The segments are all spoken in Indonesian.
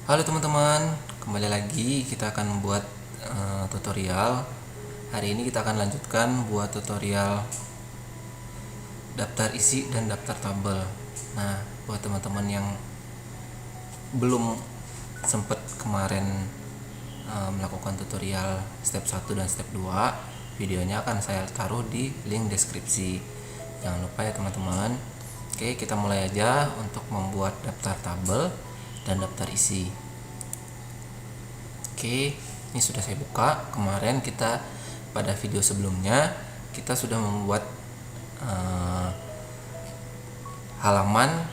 Halo teman-teman, kembali lagi kita akan membuat tutorial. Hari ini kita akan lanjutkan buat tutorial daftar isi dan daftar tabel. Nah, buat teman-teman yang belum sempat kemarin melakukan tutorial step 1 dan step 2, videonya akan saya taruh di link deskripsi. Jangan lupa ya teman-teman. Oke, kita mulai aja untuk membuat daftar tabel dan daftar isi. Oke, ini sudah saya buka. Kemarin kita pada video sebelumnya kita sudah membuat halaman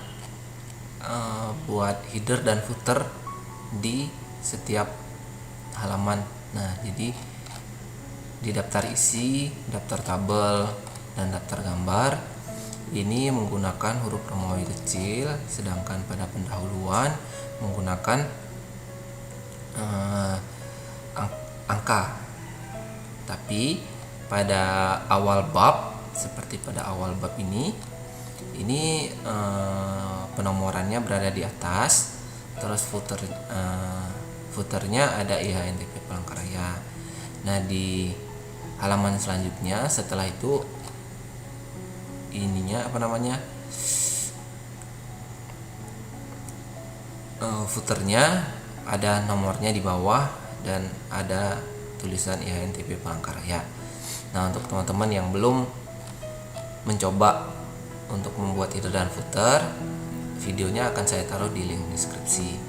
buat header dan footer di setiap halaman. Nah, jadi di daftar isi, daftar tabel, dan daftar gambar ini menggunakan huruf Romawi kecil, sedangkan pada pendahuluan menggunakan angka. Tapi pada awal bab, seperti pada awal bab ini penomorannya berada di atas, terus footernya ada IHNTP Palangkaraya. Nah, di halaman selanjutnya setelah itu footernya ada nomornya di bawah dan ada tulisan IHNTP Palangkaraya. Nah, untuk teman-teman yang belum mencoba untuk membuat header dan footer, videonya akan saya taruh di link deskripsi.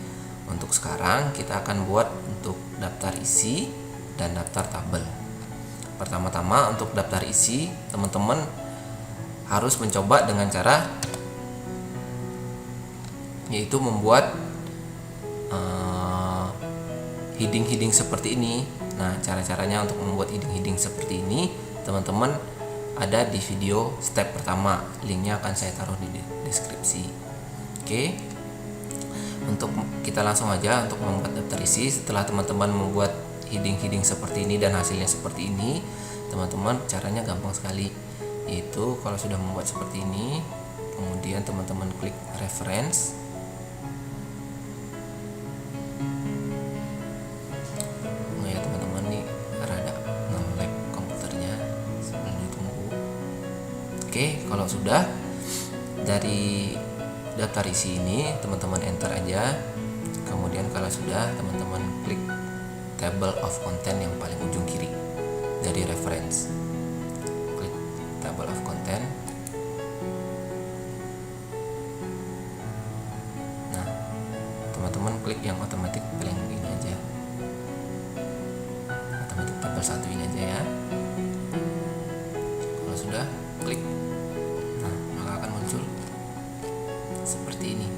Untuk sekarang kita akan buat untuk daftar isi dan daftar tabel. Pertama-tama untuk daftar isi, teman-teman harus mencoba dengan cara yaitu membuat heading-heading seperti ini. Nah, cara-caranya untuk membuat heading-heading seperti ini teman-teman ada di video step pertama, linknya akan saya taruh di deskripsi. Oke, untuk kita langsung aja untuk membuat daftar isi. Setelah teman-teman membuat heading-heading seperti ini dan hasilnya seperti ini, teman-teman caranya gampang sekali, yaitu kalau sudah membuat seperti ini, kemudian teman-teman klik reference. Oke, kalau sudah, dari daftar isi ini teman-teman enter aja. Kemudian kalau sudah, teman-teman klik table of content yang paling ujung kiri dari reference. Klik table of content. Nah, teman-teman klik yang otomatis paling ini aja. Otomatis tabel 1 ini aja ya. Kalau sudah, klik. Seperti ini.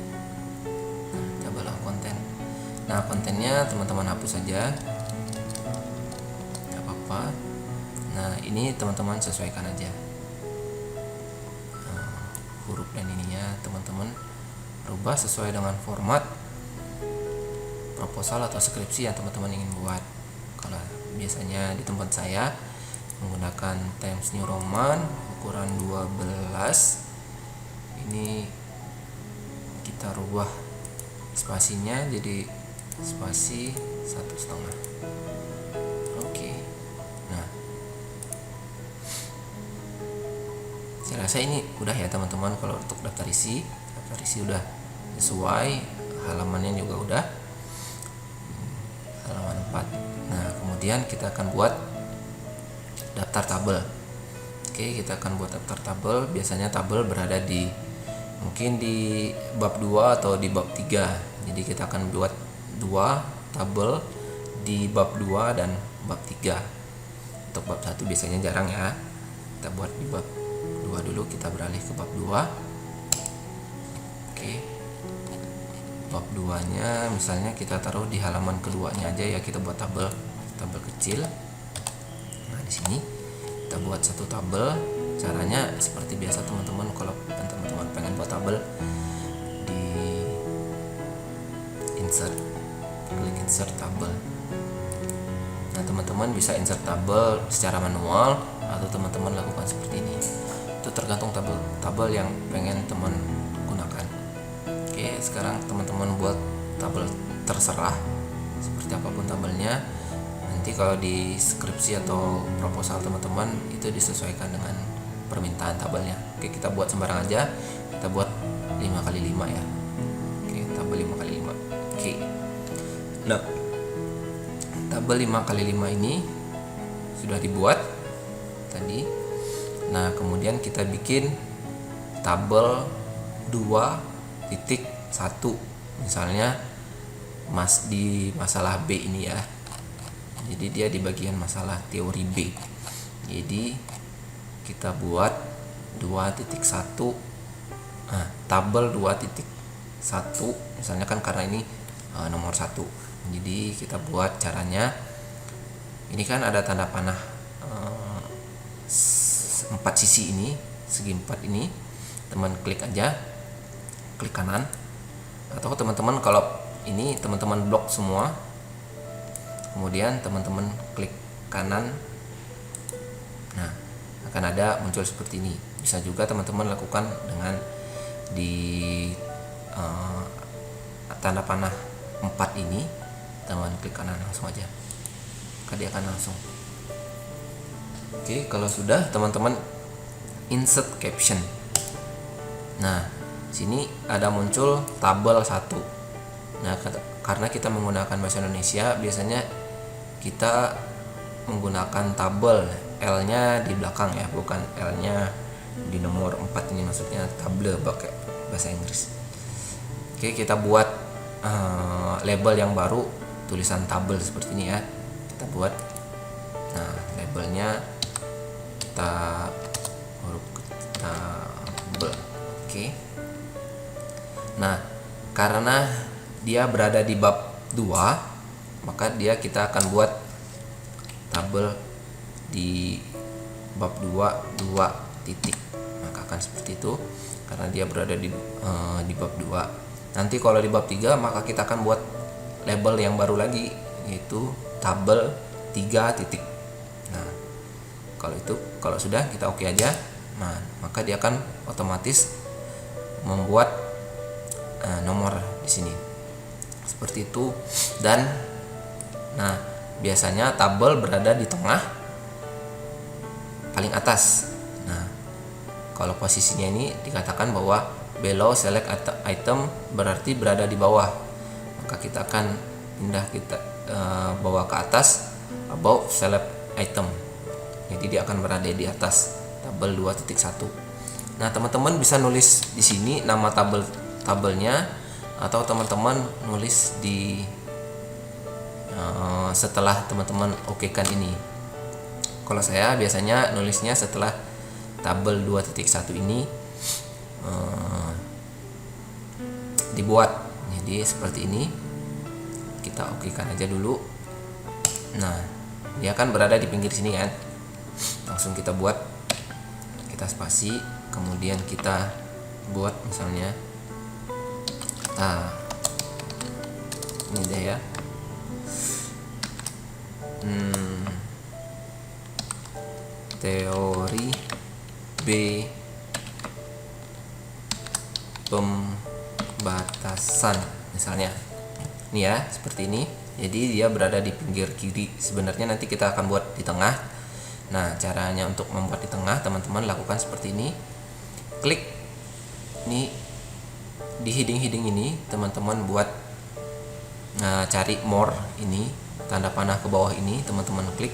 Nah, cobalah konten. Nah, kontennya teman-teman hapus saja, nggak apa-apa. Nah, ini teman-teman sesuaikan aja huruf dan ininya teman-teman rubah sesuai dengan format proposal atau skripsi yang teman-teman ingin buat. Kalau biasanya di tempat saya menggunakan Times New Roman ukuran 12, ini kita rubah spasinya jadi spasi 1,5. Oke. Nah, saya rasa ini udah ya teman-teman. Kalau untuk daftar isi udah sesuai, halamannya juga udah halaman 4. Nah, kemudian kita akan buat daftar tabel. Oke, kita akan buat daftar tabel. Biasanya tabel berada di mungkin di bab 2 atau di bab 3. Jadi kita akan buat 2 tabel di bab 2 dan bab 3. Untuk bab 1 biasanya jarang ya. Kita buat di bab 2 dulu, kita beralih ke bab 2. Oke. Bab 2-nya misalnya kita taruh di halaman keduanya aja ya, kita buat tabel kecil. Nah, di sini kita buat satu tabel. Caranya seperti biasa teman-teman, kalau teman-teman pengen buat tabel, di insert, klik insert tabel. Nah, teman-teman bisa insert tabel secara manual atau teman-teman lakukan seperti ini. Itu tergantung tabel yang pengen teman gunakan. Oke, sekarang teman-teman buat tabel terserah seperti apapun tabelnya. Nanti kalau di skripsi atau proposal teman-teman itu disesuaikan dengan permintaan tabelnya. Oke, kita buat sembarang aja, kita buat 5x5 ya. Oke, tabel 5x5. Oke, nah tabel 5x5 ini sudah dibuat tadi. Nah, kemudian kita bikin tabel 2.1, misalnya di masalah B ini ya. Jadi dia di bagian masalah teori B. Jadi kita buat 2.1, tabel 2.1 misalnya kan, karena ini nomor 1. Jadi kita buat caranya, ini kan ada tanda panah 4 sisi ini, segi 4 ini, teman klik aja, klik kanan, atau teman-teman kalau ini teman-teman blok semua, kemudian teman-teman klik kanan, nah akan ada muncul seperti ini. Bisa juga teman-teman lakukan dengan di tanda panah 4 ini, teman klik kanan langsung aja, maka dia akan langsung. Oke, kalau sudah teman-teman insert caption. Nah, sini ada muncul tabel 1. Nah, karena kita menggunakan bahasa Indonesia, biasanya kita menggunakan tabel, L-nya di belakang ya, bukan L-nya di nomor 4 ini, maksudnya tabel pakai bahasa Inggris. Oke, kita buat label yang baru, tulisan tabel seperti ini ya. Kita buat, nah labelnya kita huruf tabel. Oke. Nah, karena dia berada di bab 2, maka kita akan buat tabel di bab 2 titik. Maka akan seperti itu karena dia berada di bab 2. Nanti kalau di bab 3 maka kita akan buat label yang baru lagi, yaitu tabel 3 titik. Nah, kalau sudah kita oke aja, nah maka dia akan otomatis membuat nomor di sini. Seperti itu. Dan nah, biasanya tabel berada di tengah paling atas. Nah, kalau posisinya ini dikatakan bahwa below select item berarti berada di bawah. Maka kita akan pindah, kita bawa ke atas, above select item. Jadi dia akan berada di atas tabel 2.1. Nah, teman-teman bisa nulis di sini nama tabelnya, atau teman-teman nulis di setelah teman-teman okekan ini. Kalau saya biasanya nulisnya setelah tabel 2.1 ini dibuat. Jadi seperti ini, kita okekan aja dulu. Nah, dia akan berada di pinggir sini kan, langsung kita buat, kita spasi, kemudian kita buat misalnya ini dia ya, teori B pembatasan misalnya. Ini ya, seperti ini. Jadi dia berada di pinggir kiri. Sebenarnya nanti kita akan buat di tengah. Nah, caranya untuk membuat di tengah, teman-teman lakukan seperti ini. Klik ini di heading ini, teman-teman buat cari more ini, tanda panah ke bawah ini, teman-teman klik.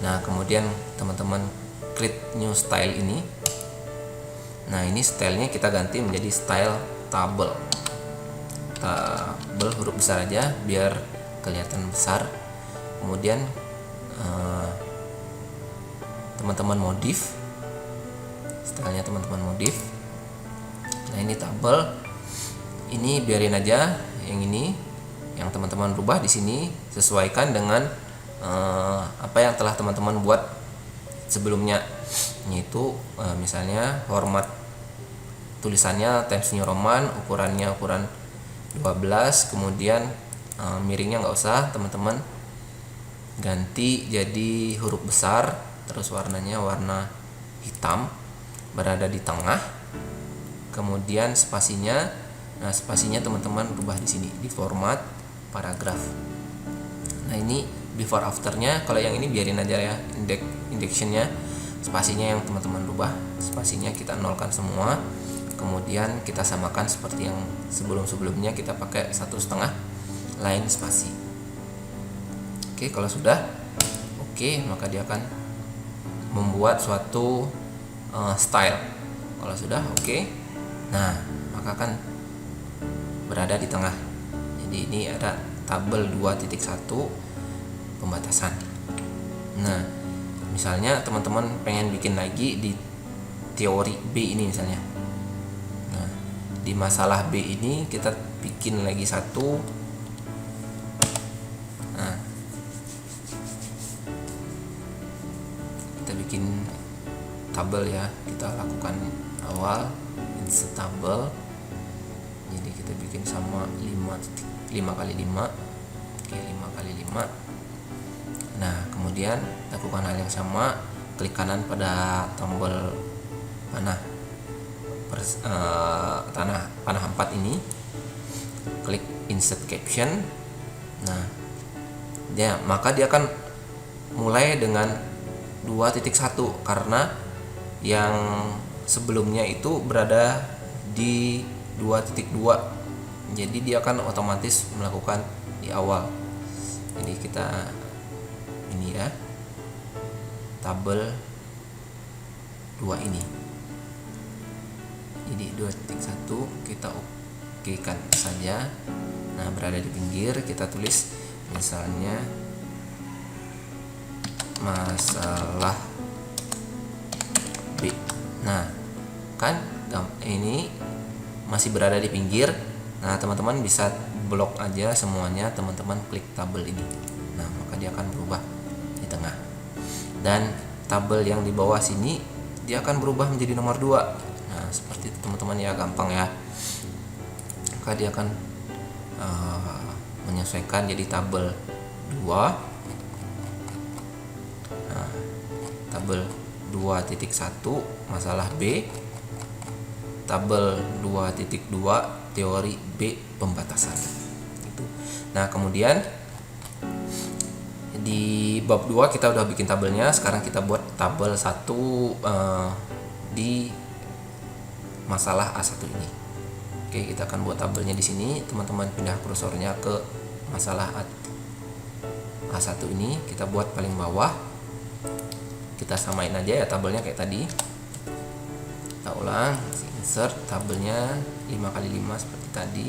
Nah, kemudian teman-teman klik new style ini. Nah, ini stylenya kita ganti menjadi style tabel. Tabel huruf besar aja biar kelihatan besar. Kemudian teman-teman modif stylenya, teman-teman modif. Nah, ini tabel ini biarin aja, yang ini yang teman-teman rubah di sini sesuaikan dengan apa yang telah teman-teman buat sebelumnya, yaitu misalnya format tulisannya Times New Roman, ukurannya ukuran 12, kemudian miringnya nggak usah, teman-teman ganti jadi huruf besar, terus warnanya warna hitam, berada di tengah, kemudian spasinya Nah, spasinya teman-teman rubah di sini di format paragraf. Nah, ini before afternya, kalau yang ini biarin aja ya, indexionnya, spasinya yang teman-teman rubah, spasinya kita nolkan semua. Kemudian kita samakan seperti yang sebelum-sebelumnya, kita pakai 1,5 line spasi. Oke, kalau sudah oke, maka dia akan membuat suatu style. Kalau sudah oke, nah maka akan berada di tengah. Jadi ini ada tabel 2.1 pembatasan. Nah, misalnya teman-teman pengen bikin lagi di teori B ini misalnya. Nah, di masalah B ini kita bikin lagi satu. Nah, kita bikin tabel ya. Kita lakukan awal insert tabel. Jadi kita bikin sama 5 kali 5. Oke, 5 kali 5. Nah, kemudian lakukan hal yang sama, klik kanan pada tombol panah panah 4 ini, klik insert caption. Nah, maka dia akan mulai dengan 2.1 karena yang sebelumnya itu berada di 2.2. Jadi dia akan otomatis melakukan di awal. Jadi kita ini ya, tabel 2 ini. Jadi 2.1 kita okekan saja. Nah, berada di pinggir, kita tulis misalnya masalah B. Nah, kan ini masih berada di pinggir. Nah, teman-teman bisa blok aja semuanya, teman-teman klik tabel ini. Nah, maka dia akan berubah di tengah. Dan tabel yang di bawah sini dia akan berubah menjadi nomor 2. Nah, seperti itu teman-teman ya, gampang ya. Maka dia akan menyesuaikan jadi tabel 2. Nah, tabel 2.1 masalah B, tabel 2.2 teori B pembatasan. Itu. Nah, kemudian di bab 2 kita udah bikin tabelnya. Sekarang kita buat tabel 1 di masalah A1 ini. Oke, kita akan buat tabelnya di sini. Teman-teman pindah kursornya ke masalah A1 ini, kita buat paling bawah. Kita samain aja ya tabelnya kayak tadi. Kita ulang, insert tabelnya 5 kali 5 seperti tadi.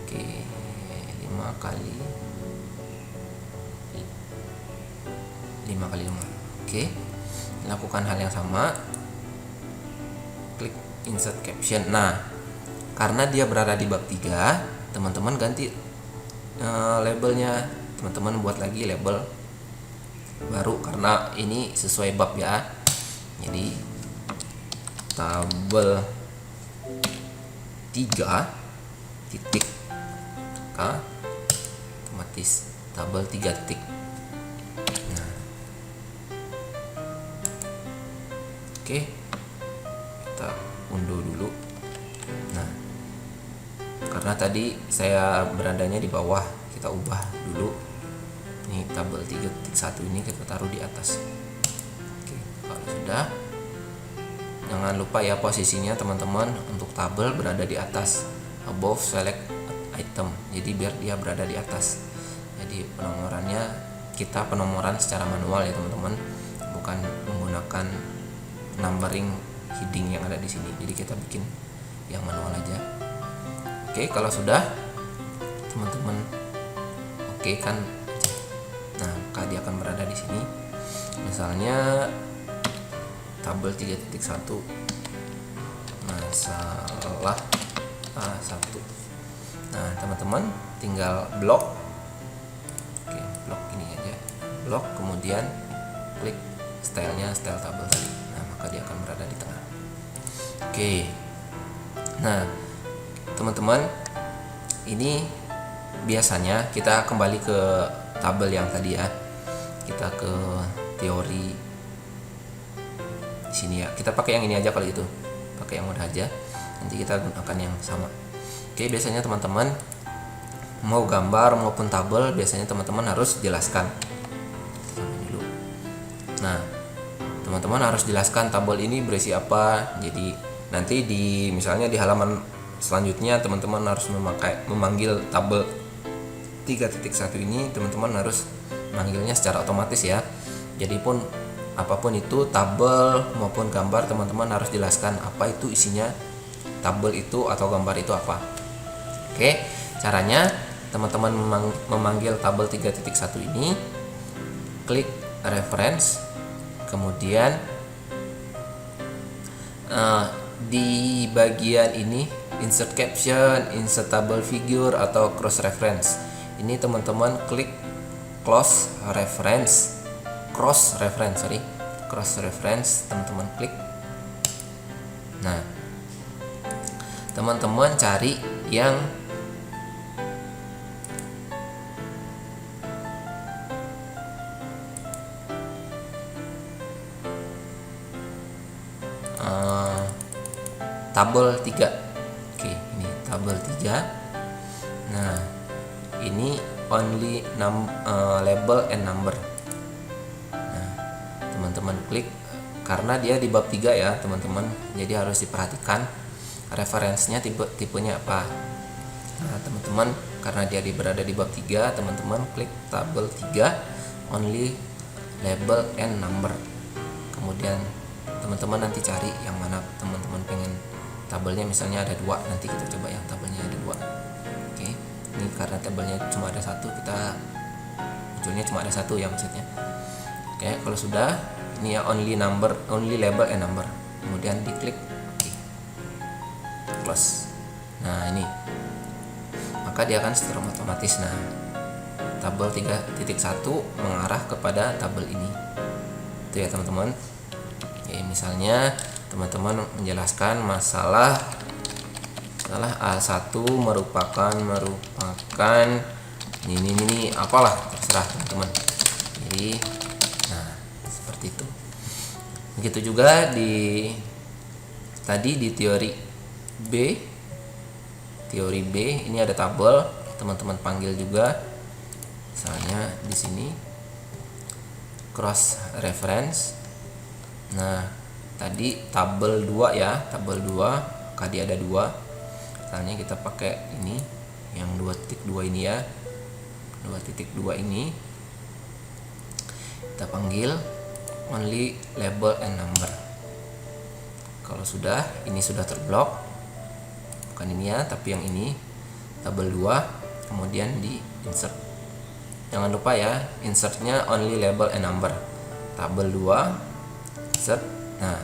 Oke, 5 kali 5. Oke, lakukan hal yang sama, klik insert caption. Nah, karena dia berada di bab 3, teman-teman ganti labelnya. Teman-teman buat lagi label baru karena ini sesuai bab ya. Jadi tabel 3 titik K, otomatis tabel 3 titik. Nah, oke, kita unduh dulu. Nah, karena tadi saya beradanya di bawah, kita ubah dulu. Ini tabel 3.1 ini kita taruh di atas. Oke, kalau sudah, jangan lupa ya posisinya teman-teman untuk tabel berada di atas, above select item. Jadi biar dia berada di atas. Jadi penomorannya kita penomoran secara manual ya teman-teman, bukan menggunakan numbering heading yang ada di sini. Jadi kita bikin yang manual aja. Oke, kalau sudah teman-teman oke kan. Nah, maka dia akan berada di sini. Misalnya tabel 3.1 masalah A1. Nah, teman-teman tinggal blok. Oke, blok ini aja. Blok, kemudian klik stylenya, style tabel tadi. Nah, maka dia akan berada di tengah. Oke. Nah, teman-teman, ini biasanya kita kembali ke tabel yang tadi ya. Kita ke teori di sini ya. Kita pakai yang ini aja kalau gitu. Pakai yang mudah aja. nanti kita gunakan yang sama. Oke, biasanya teman-teman mau gambar maupun tabel biasanya teman-teman harus jelaskan. Dulu. Nah, teman-teman harus jelaskan tabel ini berisi apa. Jadi nanti misalnya di halaman selanjutnya teman-teman harus memanggil tabel 3.1 ini, teman-teman harus manggilnya secara otomatis ya. Jadi pun apapun itu tabel maupun gambar, teman-teman harus jelaskan apa itu isinya tabel itu atau gambar itu apa. Oke, caranya teman-teman memanggil tabel 3.1 ini, klik reference, kemudian di bagian ini insert caption, insert table figure atau cross reference. Ini teman-teman klik cross reference, teman-teman klik. Nah, teman-teman cari yang tabel 3. Oke, ini tabel 3. Nah, ini only label and number. Nah, teman-teman klik karena dia di bab 3 ya, teman-teman. Jadi harus diperhatikan referensinya tipenya apa. Nah, teman-teman karena dia berada di bab 3, teman-teman klik tabel 3 only label and number. Kemudian teman-teman nanti cari yang mana teman-teman pengen tabelnya, misalnya ada 2, nanti kita coba yang tabelnya ada 2. Oke, ini karena tabelnya cuma ada 1, kita munculnya cuma ada 1 ya maksudnya. Oke, kalau sudah ini ya only label and number, kemudian diklik oke, close. Nah, ini maka dia akan secara otomatis. Nah, tabel 3.1 mengarah kepada tabel ini itu ya teman-teman. Oke, misalnya teman-teman menjelaskan masalah A1 merupakan ini apalah, terserah teman-teman. Jadi nah, seperti itu. Begitu juga di teori B ini ada tabel, teman-teman panggil juga. Misalnya di sini cross reference. Nah, tadi tabel 2 ya, tabel 2, tadi ada 2. Misalnya kita pakai ini yang 2.2 ini ya. 2.2 ini kita panggil only label and number. Kalau ini sudah terblok, bukan ini ya, tapi yang ini tabel 2, kemudian di insert. Jangan lupa ya, insertnya only label and number. Tabel 2 insert. Nah,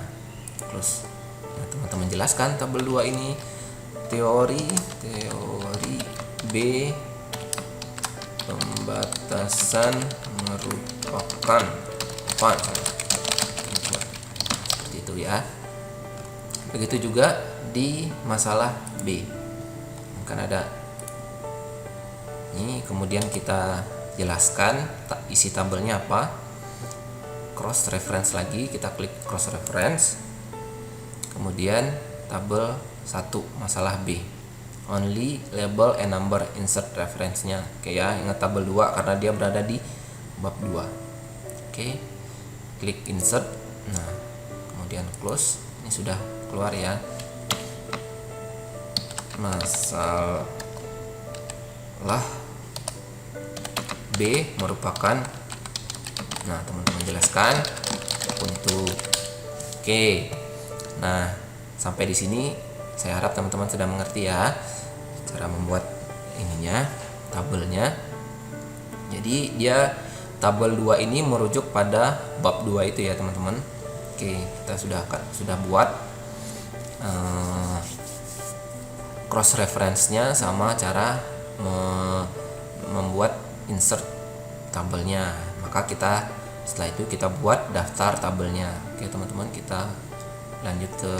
close. Nah, teman-teman jelaskan tabel 2 ini teori B pembatasan merupakan apa? Seperti itu ya. Begitu juga di masalah B. Kan ada ini, kemudian kita jelaskan isi tabelnya apa. Cross reference lagi, kita klik cross reference, kemudian tabel 1 masalah B only label and number, insert reference-nya. Oke ya, ingat tabel 2 karena dia berada di bab 2. Oke, klik insert. Nah, kemudian close. Ini sudah keluar ya, masalah B merupakan. Nah, teman-teman jelaskan untuk oke. Nah, sampai di sini saya harap teman-teman sudah mengerti ya cara membuat ininya, tabelnya. Jadi dia tabel 2 ini merujuk pada bab 2 itu ya teman-teman. Oke, kita sudah buat cross reference-nya sama cara membuat insert tabelnya. Maka setelah itu kita buat daftar tabelnya. Oke teman-teman, kita lanjut ke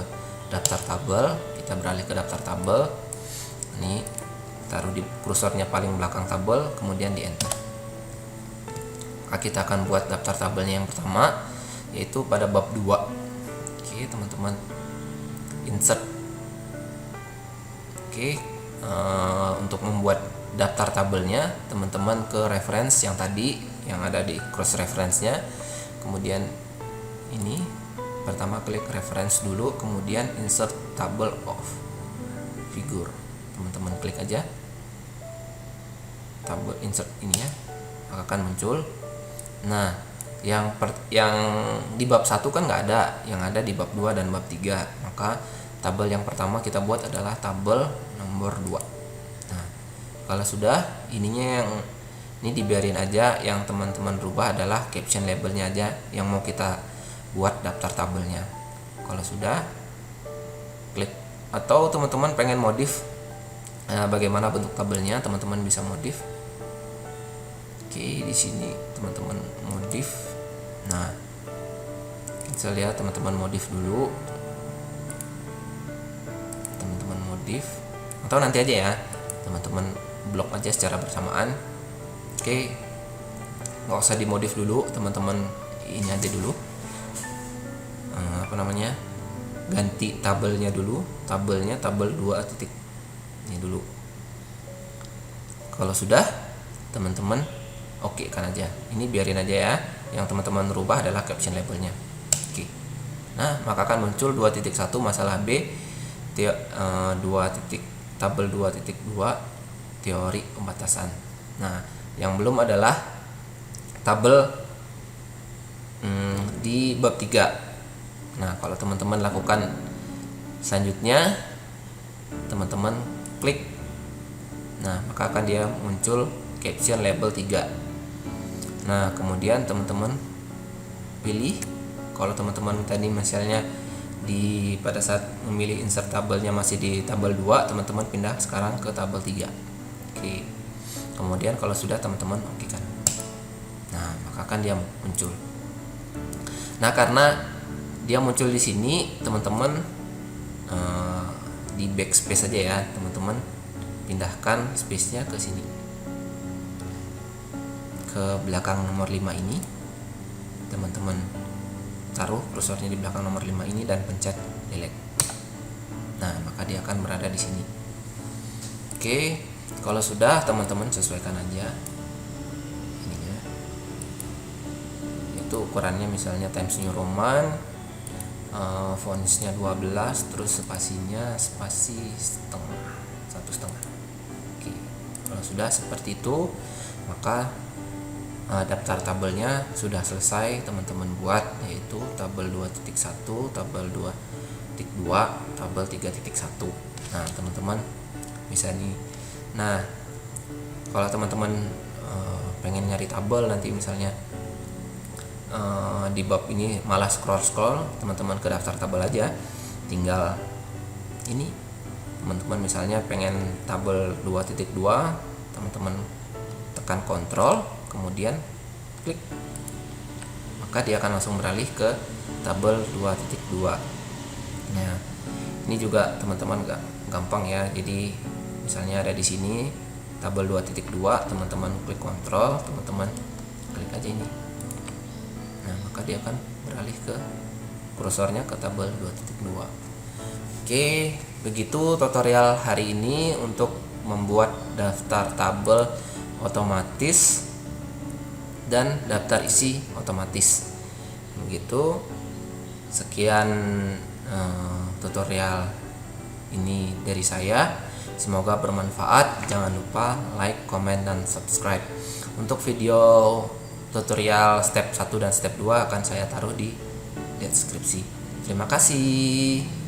daftar tabel. Kita beralih ke daftar tabel. Ini taruh di kursornya paling belakang tabel, kemudian di enter. Maka kita akan buat daftar tabelnya yang pertama, yaitu pada bab 2. Oke teman-teman, insert Oke, untuk membuat daftar tabelnya, teman-teman ke reference yang tadi yang ada di cross reference-nya. Kemudian ini pertama klik reference dulu, kemudian insert table of figure. Teman-teman klik aja tabel insert ini ya, maka akan muncul. Nah, yang di bab 1 kan nggak ada, yang ada di bab 2 dan bab 3. Maka tabel yang pertama kita buat adalah tabel nomor 2. Nah, kalau sudah, ininya yang ini dibiarin aja, yang teman-teman rubah adalah caption labelnya aja yang mau kita buat daftar tabelnya. Kalau sudah, klik. Atau teman-teman pengen modif bagaimana bentuk tabelnya, teman-teman bisa modif. Oke, di sini teman-teman modif. Nah, kita lihat teman-teman modif dulu. Teman-teman modif, atau nanti aja ya, teman-teman blok aja secara bersamaan. Oke, nggak usah dimodif dulu, teman-teman ini aja dulu. Ganti tabelnya dulu, tabelnya tabel 2 titik ini dulu. Kalau sudah, teman-teman oke kan aja. Ini biarin aja ya. Yang teman-teman rubah adalah caption labelnya. Oke. Nah, maka akan muncul 2.1 masalah B, tabel 2.2 teori pembatasan. Nah, yang belum adalah tabel di bab 3. Nah, kalau teman-teman lakukan selanjutnya, teman-teman klik. Nah, maka akan dia muncul caption label 3. Nah, kemudian teman-teman pilih. Kalau teman-teman tadi misalnya pada saat memilih insert tabelnya masih di tabel 2, teman-teman pindah sekarang ke tabel 3. Oke. Kemudian kalau sudah, teman-teman oke kan. Nah, maka akan dia muncul. Nah, karena dia muncul di sini, teman-teman di backspace aja ya, teman-teman pindahkan space-nya ke sini, ke belakang nomor 5 ini. Teman-teman taruh kursornya di belakang nomor 5 ini dan pencet delete. Nah, maka dia akan berada di sini. Oke, kalau sudah, teman-teman sesuaikan aja ininya. Itu ukurannya misalnya Times New Roman, fontsnya 12, terus spasinya spasi setengah, 1,5. Oke, kalau sudah seperti itu, maka daftar tabelnya sudah selesai teman-teman buat, yaitu tabel 2.1, tabel 2.2, tabel 3.1. Nah, teman-teman bisa nih. Nah, kalau teman-teman pengen nyari tabel nanti misalnya di bab ini malah scroll, teman-teman ke daftar tabel aja. Tinggal ini, teman-teman misalnya pengen tabel 2.2, teman-teman tekan kontrol, kemudian klik, maka dia akan langsung beralih ke tabel 2.2. Nah, ini juga teman-teman gampang ya. Jadi misalnya ada di sini tabel 2.2, teman-teman klik kontrol, teman-teman klik aja ini. Nah, maka dia akan beralih ke kursornya ke tabel 2.2. Oke, begitu tutorial hari ini untuk membuat daftar tabel otomatis dan daftar isi otomatis. Begitu, sekian tutorial ini dari saya. Semoga bermanfaat. Jangan lupa like, comment, dan subscribe. Untuk video tutorial step 1 dan step 2 akan saya taruh di deskripsi. Terima kasih.